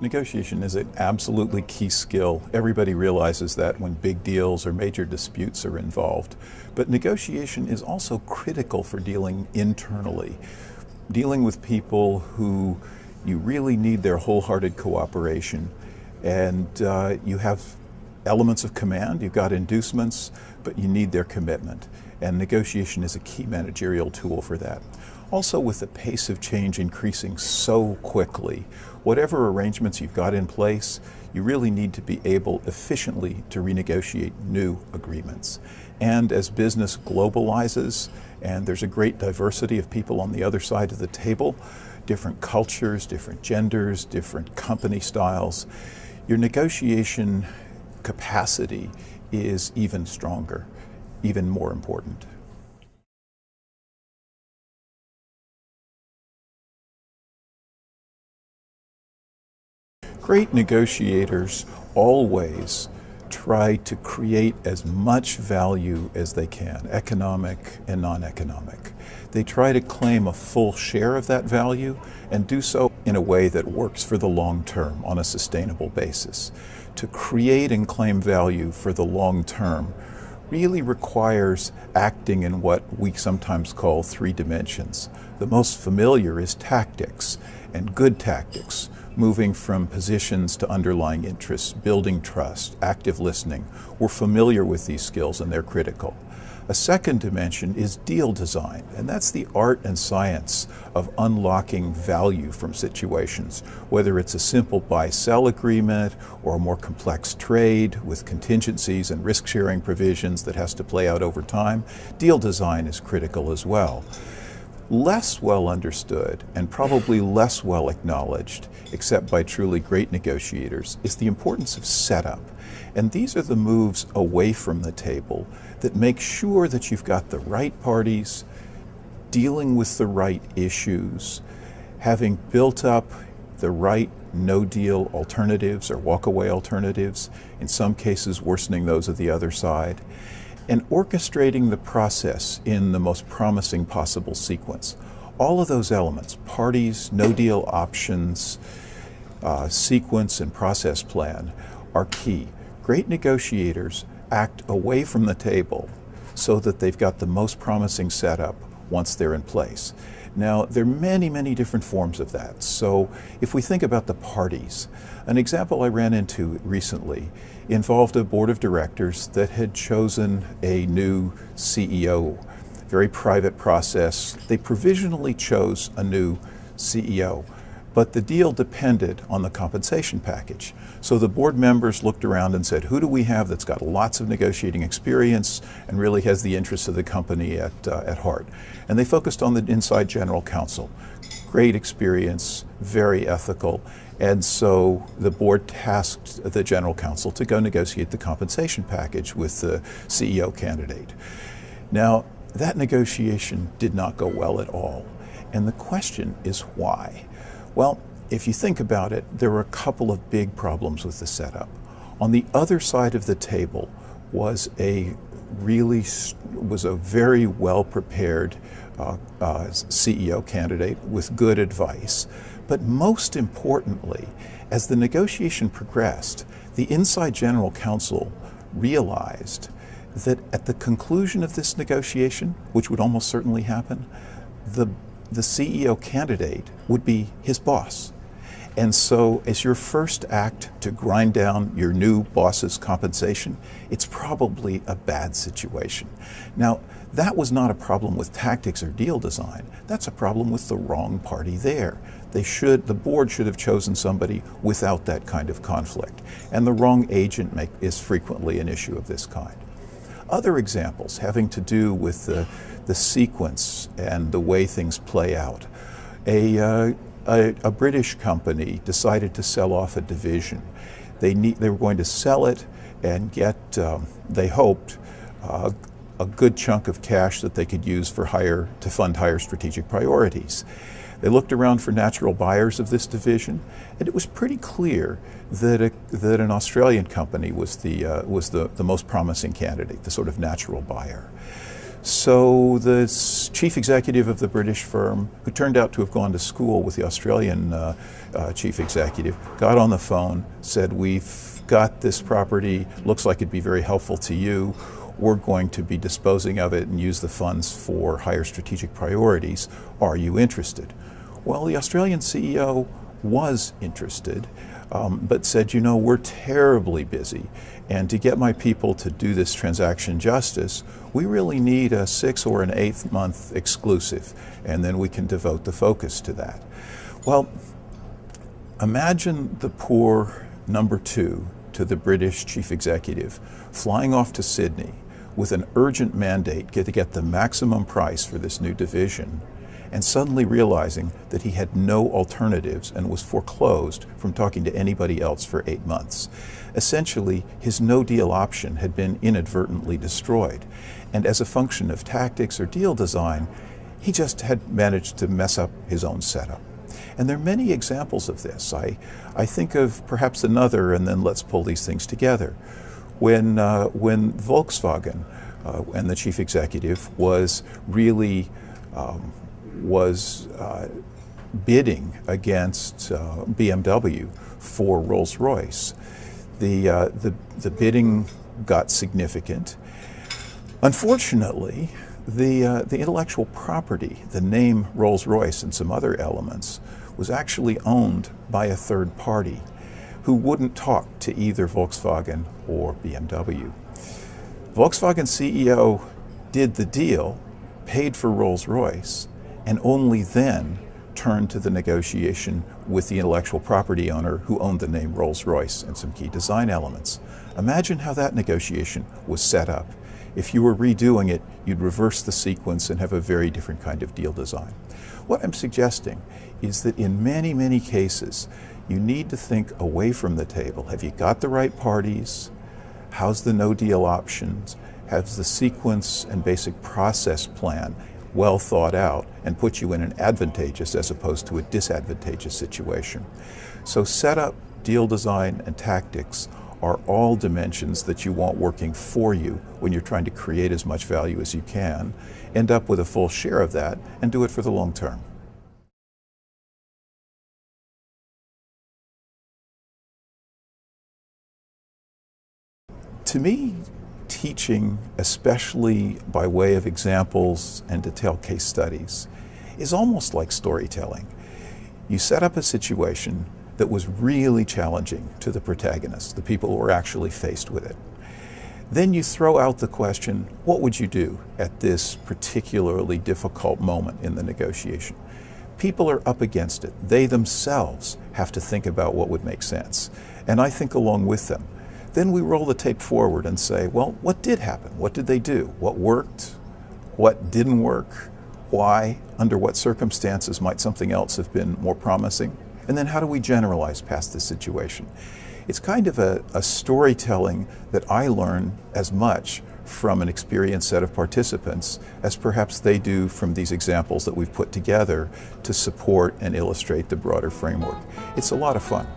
Negotiation is an absolutely key skill. Everybody realizes that when big deals or major disputes are involved. But negotiation is also critical for dealing internally, dealing with people who you really need their wholehearted cooperation. And you have elements of command, you've got inducements, but you need their commitment. And negotiation is a key managerial tool for that. Also, with the pace of change increasing so quickly, whatever arrangements you've got in place, you really need to be able efficiently to renegotiate new agreements. And as business globalizes, and there's a great diversity of people on the other side of the table, different cultures, different genders, different company styles, your negotiation capacity is even stronger, even more important. Great negotiators always try to create as much value as they can, economic and non-economic. They try to claim a full share of that value and do so in a way that works for the long term on a sustainable basis. To create and claim value for the long term really requires acting in what we sometimes call three dimensions. The most familiar is tactics, and good tactics, moving from positions to underlying interests, building trust, active listening. We're familiar with these skills and they're critical. A second dimension is deal design, and that's the art and science of unlocking value from situations, whether it's a simple buy-sell agreement or a more complex trade with contingencies and risk-sharing provisions that has to play out over time. Deal design is critical as well. Less well understood and probably less well acknowledged, except by truly great negotiators, is the importance of setup. And these are the moves away from the table that make sure that you've got the right parties dealing with the right issues, having built up the right no-deal alternatives or walk-away alternatives, in some cases worsening those of the other side, and orchestrating the process in the most promising possible sequence. All of those elements, parties, no-deal options, sequence and process plan, are key. Great negotiators act away from the table so that they've got the most promising setup once they're in place. Now, there are many, many different forms of that. So if we think about the parties, an example I ran into recently involved a board of directors that had chosen a new CEO. Very private process. They provisionally chose a new CEO, but the deal depended on the compensation package. So the board members looked around and said, who do we have that's got lots of negotiating experience and really has the interests of the company at heart? And they focused on the inside general counsel. Great experience, very ethical. And so the board tasked the general counsel to go negotiate the compensation package with the CEO candidate. Now, that negotiation did not go well at all. And the question is why? Well, if you think about it, there were a couple of big problems with the setup. On the other side of the table was a very well-prepared CEO candidate with good advice. But most importantly, as the negotiation progressed, the inside general counsel realized that at the conclusion of this negotiation, which would almost certainly happen, the CEO candidate would be his boss. And so as your first act to grind down your new boss's compensation, it's probably a bad situation. Now, that was not a problem with tactics or deal design. That's a problem with the wrong party there. The board should have chosen somebody without that kind of conflict. And the wrong agent is frequently an issue of this kind. Other examples having to do with the sequence and the way things play out. A British company decided to sell off a division. They were going to sell it and get, they hoped, a good chunk of cash that they could use to fund higher strategic priorities. They looked around for natural buyers of this division, and it was pretty clear that an Australian company was the most promising candidate, the sort of natural buyer. So the chief executive of the British firm, who turned out to have gone to school with the Australian chief executive, got on the phone, said, "We've got this property, looks like it'd be very helpful to you. We're going to be disposing of it and use the funds for higher strategic priorities. Are you interested?" Well, the Australian CEO was interested, but said, "You know, we're terribly busy, and to get my people to do this transaction justice, we really need a 6 or an 8 month exclusive, and then we can devote the focus to that." Well, imagine the poor number 2 to the British chief executive flying off to Sydney with an urgent mandate to get the maximum price for this new division, and suddenly realizing that he had no alternatives and was foreclosed from talking to anybody else for 8 months. Essentially, his no-deal option had been inadvertently destroyed, and as a function of tactics or deal design, he just had managed to mess up his own setup. And there are many examples of this. I think of perhaps another, and then let's pull these things together. When Volkswagen and the chief executive was really bidding against BMW for Rolls-Royce. The bidding got significant. Unfortunately, the intellectual property, the name Rolls-Royce and some other elements, was actually owned by a third party who wouldn't talk to either Volkswagen or BMW. Volkswagen CEO did the deal, paid for Rolls-Royce, and only then turned to the negotiation with the intellectual property owner who owned the name Rolls-Royce and some key design elements. Imagine how that negotiation was set up. If you were redoing it, you'd reverse the sequence and have a very different kind of deal design. What I'm suggesting is that in many, many cases, you need to think away from the table. Have you got the right parties? How's the no-deal options? Has the sequence and basic process plan well thought out and put you in an advantageous as opposed to a disadvantageous situation? So setup, deal design, and tactics are all dimensions that you want working for you when you're trying to create as much value as you can, end up with a full share of that, and do it for the long term. To me, teaching, especially by way of examples and detailed case studies, is almost like storytelling. You set up a situation that was really challenging to the protagonists, the people who were actually faced with it. Then you throw out the question, what would you do at this particularly difficult moment in the negotiation? People are up against it. They themselves have to think about what would make sense. And I think along with them. Then we roll the tape forward and say, well, what did happen? What did they do? What worked? What didn't work? Why? Under what circumstances might something else have been more promising? And then how do we generalize past this situation? It's kind of a storytelling that I learn as much from an experienced set of participants as perhaps they do from these examples that we've put together to support and illustrate the broader framework. It's a lot of fun.